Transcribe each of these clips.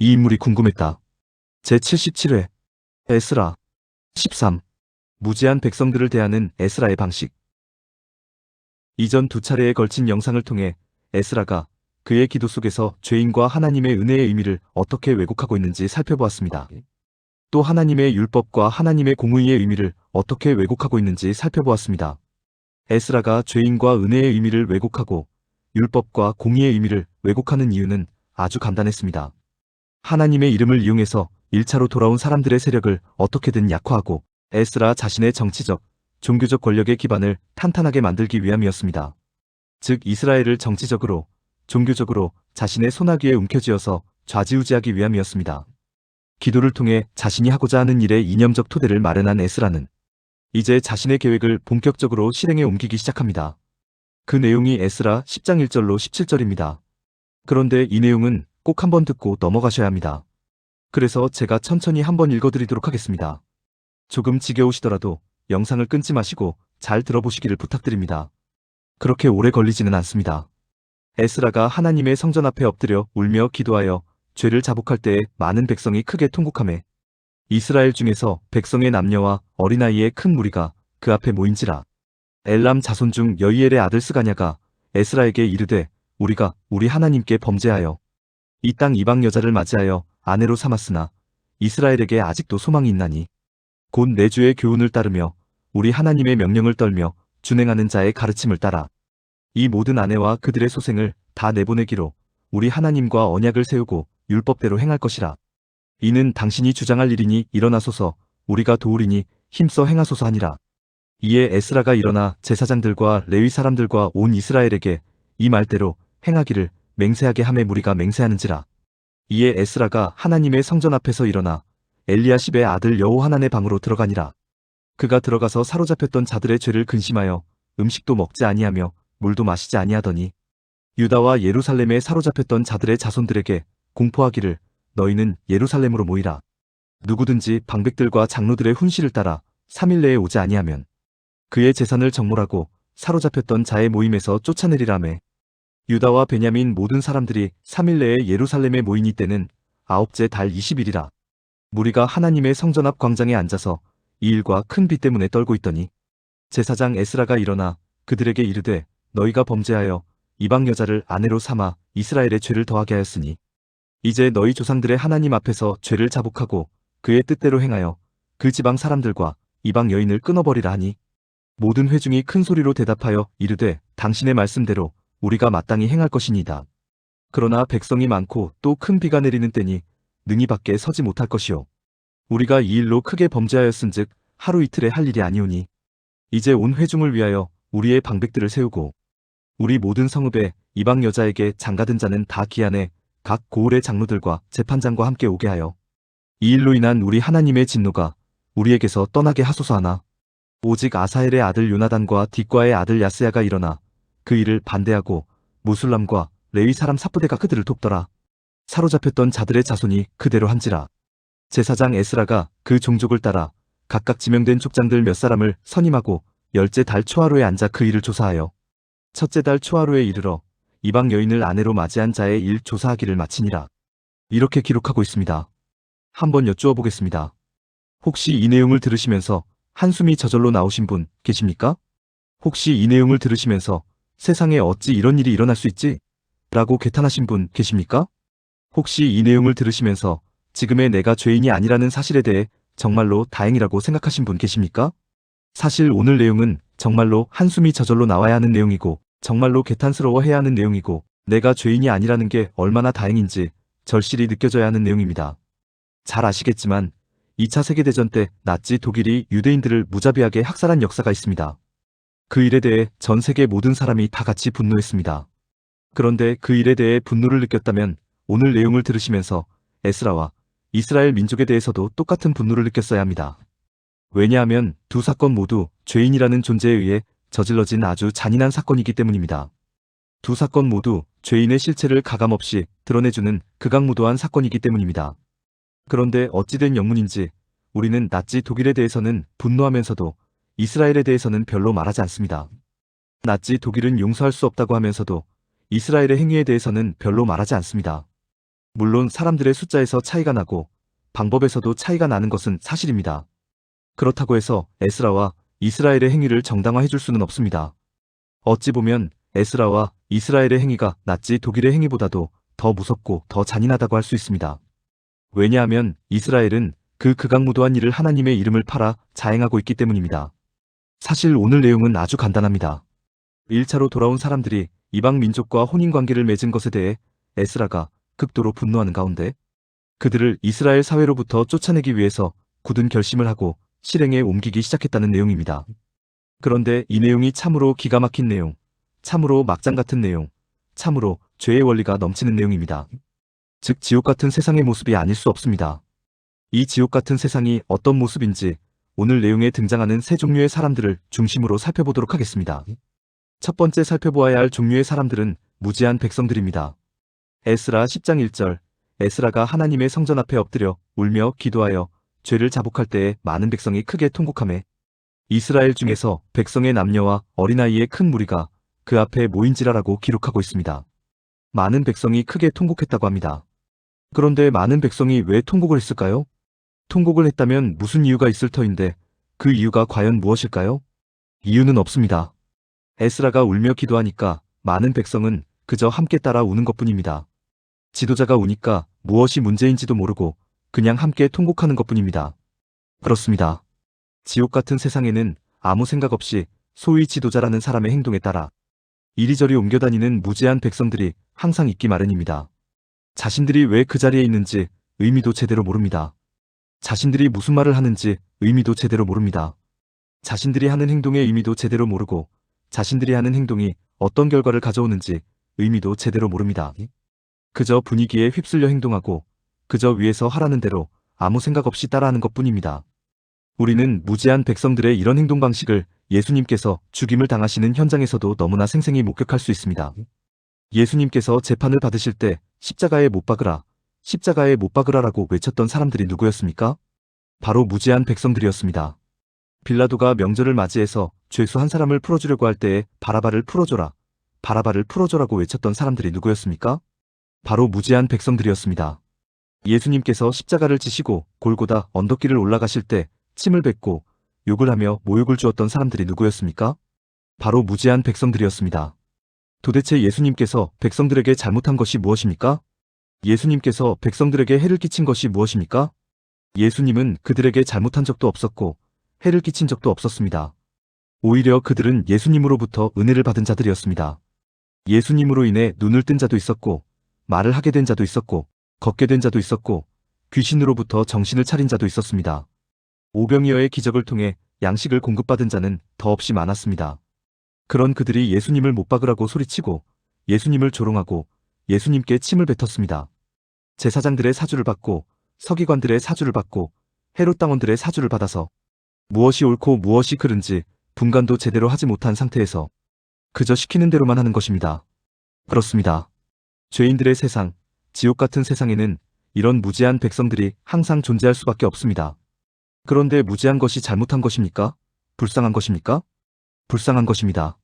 이 인물이 궁금했다. 제77회 에스라 13. 무지한 백성들을 대하는 에스라의 방식. 이전 두 차례에 걸친 영상을 통해 에스라가 그의 기도 속에서 죄인과 하나님의 은혜의 의미를 어떻게 왜곡하고 있는지 살펴보았습니다. 또 하나님의 율법과 하나님의 공의의 의미를 어떻게 왜곡하고 있는지 살펴보았습니다. 에스라가 죄인과 은혜의 의미를 왜곡하고 율법과 공의의 의미를 왜곡하는 이유는 아주 간단했습니다. 하나님의 이름을 이용해서 1차로 돌아온 사람들의 세력을 어떻게든 약화하고 에스라 자신의 정치적, 종교적 권력의 기반을 탄탄하게 만들기 위함이었습니다. 즉 이스라엘을 정치적으로, 종교적으로 자신의 손아귀에 움켜쥐어서 좌지우지하기 위함이었습니다. 기도를 통해 자신이 하고자 하는 일의 이념적 토대를 마련한 에스라는 이제 자신의 계획을 본격적으로 실행에 옮기기 시작합니다. 그 내용이 에스라 10장 1절로 17절입니다. 그런데 이 내용은 꼭 한번 듣고 넘어가셔야 합니다. 그래서 제가 천천히 한번 읽어드리도록 하겠습니다. 조금 지겨우시더라도 영상을 끊지 마시고 잘 들어보시기를 부탁드립니다. 그렇게 오래 걸리지는 않습니다. 에스라가 하나님의 성전 앞에 엎드려 울며 기도하여 죄를 자복할 때에 많은 백성이 크게 통곡하매 이스라엘 중에서 백성의 남녀와 어린아이의 큰 무리가 그 앞에 모인지라. 엘람 자손 중 여이엘의 아들 스가냐가 에스라에게 이르되 우리가 우리 하나님께 범죄하여 이 땅 이방 여자를 맞이하여 아내로 삼았으나 이스라엘에게 아직도 소망이 있나니 곧 내 주의 교훈을 따르며 우리 하나님의 명령을 떨며 준행하는 자의 가르침을 따라 이 모든 아내와 그들의 소생을 다 내보내기로 우리 하나님과 언약을 세우고 율법대로 행할 것이라. 이는 당신이 주장할 일이니 일어나소서 우리가 도우리니 힘써 행하소서 하니라. 이에 에스라가 일어나 제사장들과 레위 사람들과 온 이스라엘에게 이 말대로 행하기를 맹세하게 하매 무리가 맹세하는지라. 이에 에스라가 하나님의 성전 앞에서 일어나 엘리야십의 아들 여호하난의 방으로 들어가니라. 그가 들어가서 사로잡혔던 자들의 죄를 근심하여 음식도 먹지 아니하며 물도 마시지 아니하더니 유다와 예루살렘에 사로잡혔던 자들의 자손들에게 공포하기를 너희는 예루살렘으로 모이라. 누구든지 방백들과 장로들의 훈시를 따라 3일 내에 오지 아니하면 그의 재산을 정몰하고 사로잡혔던 자의 모임에서 쫓아내리라매. 유다와 베냐민 모든 사람들이 3일 내에 예루살렘에 모이니 때는 9째 달 20일이라. 무리가 하나님의 성전 앞 광장에 앉아서 이 일과 큰 비 때문에 떨고 있더니 제사장 에스라가 일어나 그들에게 이르되 너희가 범죄하여 이방 여자를 아내로 삼아 이스라엘의 죄를 더하게 하였으니 이제 너희 조상들의 하나님 앞에서 죄를 자복하고 그의 뜻대로 행하여 그 지방 사람들과 이방 여인을 끊어버리라 하니 모든 회중이 큰 소리로 대답하여 이르되 당신의 말씀대로 우리가 마땅히 행할 것이니이다. 그러나 백성이 많고 또 큰 비가 내리는 때니 능히 밖에 서지 못할 것이요 우리가 이 일로 크게 범죄하였은즉 하루 이틀에 할 일이 아니오니 이제 온 회중을 위하여 우리의 방백들을 세우고 우리 모든 성읍에 이방 여자에게 장가든 자는 다 기한에 각 고을의 장로들과 재판장과 함께 오게 하여 이 일로 인한 우리 하나님의 진노가 우리에게서 떠나게 하소서 하나 오직 아사헬의 아들 요나단과 딕과의 아들 야스야가 일어나 그 일을 반대하고 무술람과 레위 사람 사부대가 그들을 돕더라. 사로잡혔던 자들의 자손이 그대로 한지라. 제사장 에스라가 그 종족을 따라 각각 지명된 족장들 몇 사람을 선임하고 10째 달 초하루에 앉아 그 일을 조사하여 첫째 달 초하루에 이르러 이방 여인을 아내로 맞이한 자의 일 조사하기를 마치니라. 이렇게 기록하고 있습니다. 한번 여쭈어 보겠습니다. 혹시 이 내용을 들으시면서 한숨이 저절로 나오신 분 계십니까? 혹시 이 내용을 들으시면서 세상에 어찌 이런 일이 일어날 수 있지? 라고 괴탄하신 분 계십니까? 혹시 이 내용을 들으시면서 지금의 내가 죄인이 아니라는 사실에 대해 정말로 다행이라고 생각하신 분 계십니까? 사실 오늘 내용은 정말로 한숨이 저절로 나와야 하는 내용이고 정말로 개탄스러워해야 하는 내용이고 내가 죄인이 아니라는 게 얼마나 다행인지 절실히 느껴져야 하는 내용입니다. 잘 아시겠지만 2차 세계대전 때 나치 독일이 유대인들을 무자비하게 학살한 역사가 있습니다. 그 일에 대해 전 세계 모든 사람이 다 같이 분노했습니다. 그런데 그 일에 대해 분노를 느꼈다면 오늘 내용을 들으시면서 에스라와 이스라엘 민족에 대해서도 똑같은 분노를 느꼈어야 합니다. 왜냐하면 두 사건 모두 죄인이라는 존재에 의해 저질러진 아주 잔인한 사건이기 때문입니다. 두 사건 모두 죄인의 실체를 가감없이 드러내주는 극악무도한 사건이기 때문입니다. 그런데 어찌된 영문인지 우리는 나치 독일에 대해서는 분노하면서도 이스라엘에 대해서는 별로 말하지 않습니다. 나치 독일은 용서할 수 없다고 하면서도 이스라엘의 행위에 대해서는 별로 말하지 않습니다. 물론 사람들의 숫자에서 차이가 나고 방법에서도 차이가 나는 것은 사실입니다. 그렇다고 해서 에스라와 이스라엘의 행위를 정당화해 줄 수는 없습니다. 어찌 보면 에스라와 이스라엘의 행위가 나치 독일의 행위보다도 더 무섭고 더 잔인하다고 할 수 있습니다. 왜냐하면 이스라엘은 그 극악무도한 일을 하나님의 이름을 팔아 자행하고 있기 때문입니다. 사실 오늘 내용은 아주 간단합니다. 1차로 돌아온 사람들이 이방 민족과 혼인관계를 맺은 것에 대해 에스라가 극도로 분노하는 가운데 그들을 이스라엘 사회로부터 쫓아내기 위해서 굳은 결심을 하고 실행에 옮기기 시작했다는 내용입니다. 그런데 이 내용이 참으로 기가 막힌 내용, 참으로 막장 같은 내용, 참으로 죄의 원리가 넘치는 내용입니다. 즉 지옥 같은 세상의 모습이 아닐 수 없습니다. 이 지옥 같은 세상이 어떤 모습인지 오늘 내용에 등장하는 세 종류의 사람들을 중심으로 살펴보도록 하겠습니다. 첫 번째 살펴보아야 할 종류의 사람들은 무지한 백성들입니다. 에스라 10장 1절, 에스라가 하나님의 성전 앞에 엎드려 울며 기도하여 죄를 자복할 때에 많은 백성이 크게 통곡하매 이스라엘 중에서 백성의 남녀와 어린아이의 큰 무리가 그 앞에 모인지라라고 기록하고 있습니다. 많은 백성이 크게 통곡했다고 합니다. 그런데 많은 백성이 왜 통곡을 했을까요? 통곡을 했다면 무슨 이유가 있을 터인데 그 이유가 과연 무엇일까요? 이유는 없습니다. 에스라가 울며 기도하니까 많은 백성은 그저 함께 따라 우는 것뿐입니다. 지도자가 우니까 무엇이 문제인지도 모르고 그냥 함께 통곡하는 것뿐입니다. 그렇습니다. 지옥 같은 세상에는 아무 생각 없이 소위 지도자라는 사람의 행동에 따라 이리저리 옮겨다니는 무지한 백성들이 항상 있기 마련입니다. 자신들이 왜 그 자리에 있는지 의미도 제대로 모릅니다. 자신들이 무슨 말을 하는지 의미도 제대로 모릅니다. 자신들이 하는 행동의 의미도 제대로 모르고 자신들이 하는 행동이 어떤 결과를 가져오는지 의미도 제대로 모릅니다. 그저 분위기에 휩쓸려 행동하고 그저 위에서 하라는 대로 아무 생각 없이 따라하는 것뿐입니다. 우리는 무지한 백성들의 이런 행동 방식을 예수님께서 죽임을 당하시는 현장에서도 너무나 생생히 목격할 수 있습니다. 예수님께서 재판을 받으실 때 십자가에 못 박으라, 십자가에 못 박으라라고 외쳤던 사람들이 누구였습니까? 바로 무지한 백성들이었습니다. 빌라도가 명절을 맞이해서 죄수 한 사람을 풀어주려고 할 때에 바라바를 풀어줘라, 바라바를 풀어줘라고 외쳤던 사람들이 누구였습니까? 바로 무지한 백성들이었습니다. 예수님께서 십자가를 지시고 골고다 언덕길을 올라가실 때 침을 뱉고 욕을 하며 모욕을 주었던 사람들이 누구였습니까? 바로 무지한 백성들이었습니다. 도대체 예수님께서 백성들에게 잘못한 것이 무엇입니까? 예수님께서 백성들에게 해를 끼친 것이 무엇입니까? 예수님은 그들에게 잘못한 적도 없었고 해를 끼친 적도 없었습니다. 오히려 그들은 예수님으로부터 은혜를 받은 자들이었습니다. 예수님으로 인해 눈을 뜬 자도 있었고 말을 하게 된 자도 있었고 걷게 된 자도 있었고 귀신으로부터 정신을 차린 자도 있었습니다. 오병이어의 기적을 통해 양식을 공급받은 자는 더없이 많았습니다. 그런 그들이 예수님을 못 박으라고 소리치고 예수님을 조롱하고 예수님께 침을 뱉었습니다. 제사장들의 사주를 받고 서기관들의 사주를 받고 헤롯 당원들의 사주를 받아서 무엇이 옳고 무엇이 그른지 분간도 제대로 하지 못한 상태에서 그저 시키는 대로만 하는 것입니다. 그렇습니다. 죄인들의 세상, 지옥 같은 세상에는 이런 무지한 백성들이 항상 존재할 수밖에 없습니다. 그런데 무지한 것이 잘못한 것입니까? 불쌍한 것입니까? 불쌍한 것입니다.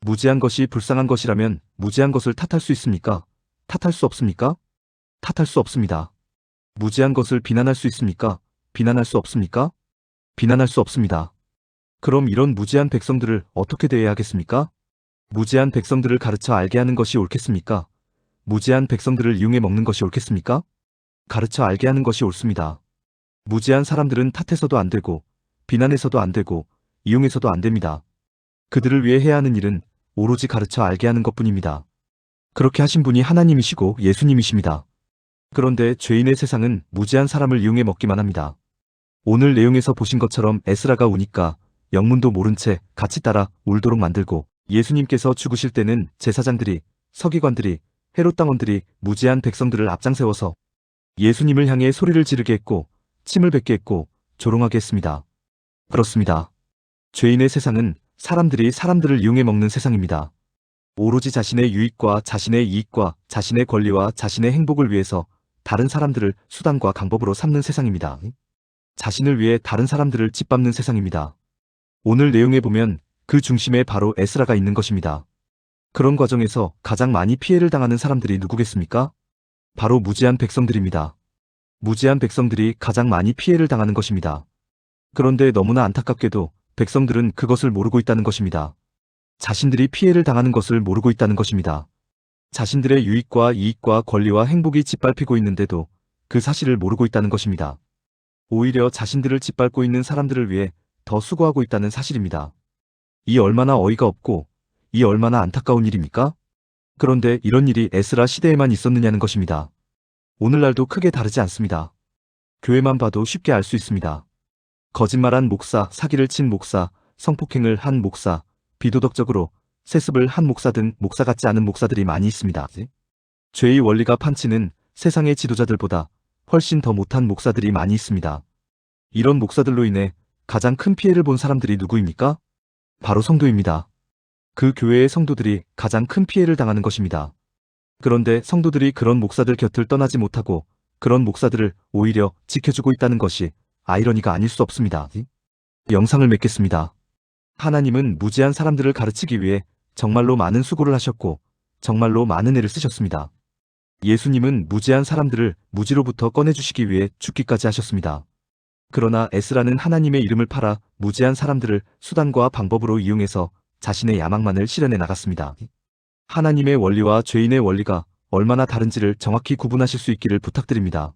무지한 것이 불쌍한 것이라면 무지한 것을 탓할 수 있습니까? 탓할 수 없습니까? 탓할 수 없습니다. 무지한 것을 비난할 수 있습니까? 비난할 수 없습니까? 비난할 수 없습니다. 그럼 이런 무지한 백성들을 어떻게 대해야 하겠습니까? 무지한 백성들을 가르쳐 알게 하는 것이 옳겠습니까? 무지한 백성들을 이용해 먹는 것이 옳겠습니까? 가르쳐 알게 하는 것이 옳습니다. 무지한 사람들은 탓해서도 안 되고 비난해서도 안 되고 이용해서도 안 됩니다. 그들을 위해 해야 하는 일은 오로지 가르쳐 알게 하는 것뿐입니다. 그렇게 하신 분이 하나님이시고 예수님이십니다. 그런데 죄인의 세상은 무지한 사람을 이용해 먹기만 합니다. 오늘 내용에서 보신 것처럼 에스라가 우니까 영문도 모른 채 같이 따라 울도록 만들고 예수님께서 죽으실 때는 제사장들이, 서기관들이, 헤롯 당원들이 무지한 백성들을 앞장세워서 예수님을 향해 소리를 지르게 했고 침을 뱉게 했고 조롱하게 했습니다. 그렇습니다. 죄인의 세상은 사람들이 사람들을 이용해 먹는 세상입니다. 오로지 자신의 유익과 자신의 이익과 자신의 권리와 자신의 행복을 위해서 다른 사람들을 수단과 강법으로 삼는 세상입니다. 자신을 위해 다른 사람들을 짓밟는 세상입니다. 오늘 내용에 보면 그 중심에 바로 에스라가 있는 것입니다. 그런 과정에서 가장 많이 피해를 당하는 사람들이 누구겠습니까? 바로 무지한 백성들입니다. 무지한 백성들이 가장 많이 피해를 당하는 것입니다. 그런데 너무나 안타깝게도 백성들은 그것을 모르고 있다는 것입니다. 자신들이 피해를 당하는 것을 모르고 있다는 것입니다. 자신들의 유익과 이익과 권리와 행복이 짓밟히고 있는데도 그 사실을 모르고 있다는 것입니다. 오히려 자신들을 짓밟고 있는 사람들을 위해 더 수고하고 있다는 사실입니다. 이 얼마나 어이가 없고 이 얼마나 안타까운 일입니까? 그런데 이런 일이 에스라 시대에만 있었느냐는 것입니다. 오늘날도 크게 다르지 않습니다. 교회만 봐도 쉽게 알 수 있습니다. 거짓말한 목사, 사기를 친 목사, 성폭행을 한 목사, 비도덕적으로 세습을 한 목사 등 목사 같지 않은 목사들이 많이 있습니다. 죄의 원리가 판치는 세상의 지도자들보다 훨씬 더 못한 목사들이 많이 있습니다. 이런 목사들로 인해 가장 큰 피해를 본 사람들이 누구입니까? 바로 성도입니다. 그 교회의 성도들이 가장 큰 피해를 당하는 것입니다. 그런데 성도들이 그런 목사들 곁을 떠나지 못하고 그런 목사들을 오히려 지켜주고 있다는 것이 아이러니가 아닐 수 없습니다. 영상을 맺겠습니다. 하나님은 무지한 사람들을 가르치기 위해 정말로 많은 수고를 하셨고 정말로 많은 애를 쓰셨습니다. 예수님은 무지한 사람들을 무지로부터 꺼내주시기 위해 죽기까지 하셨습니다. 그러나 에스라는 하나님의 이름을 팔아 무지한 사람들을 수단과 방법으로 이용해서 자신의 야망만을 실현해 나갔습니다. 하나님의 원리와 죄인의 원리가 얼마나 다른지를 정확히 구분하실 수 있기를 부탁드립니다.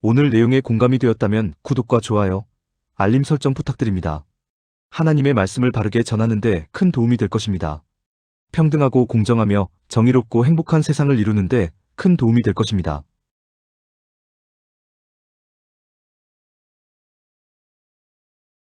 오늘 내용에 공감이 되었다면 구독과 좋아요, 알림 설정 부탁드립니다. 하나님의 말씀을 바르게 전하는 데 큰 도움이 될 것입니다. 평등하고 공정하며 정의롭고 행복한 세상을 이루는 데 큰 도움이 될 것입니다.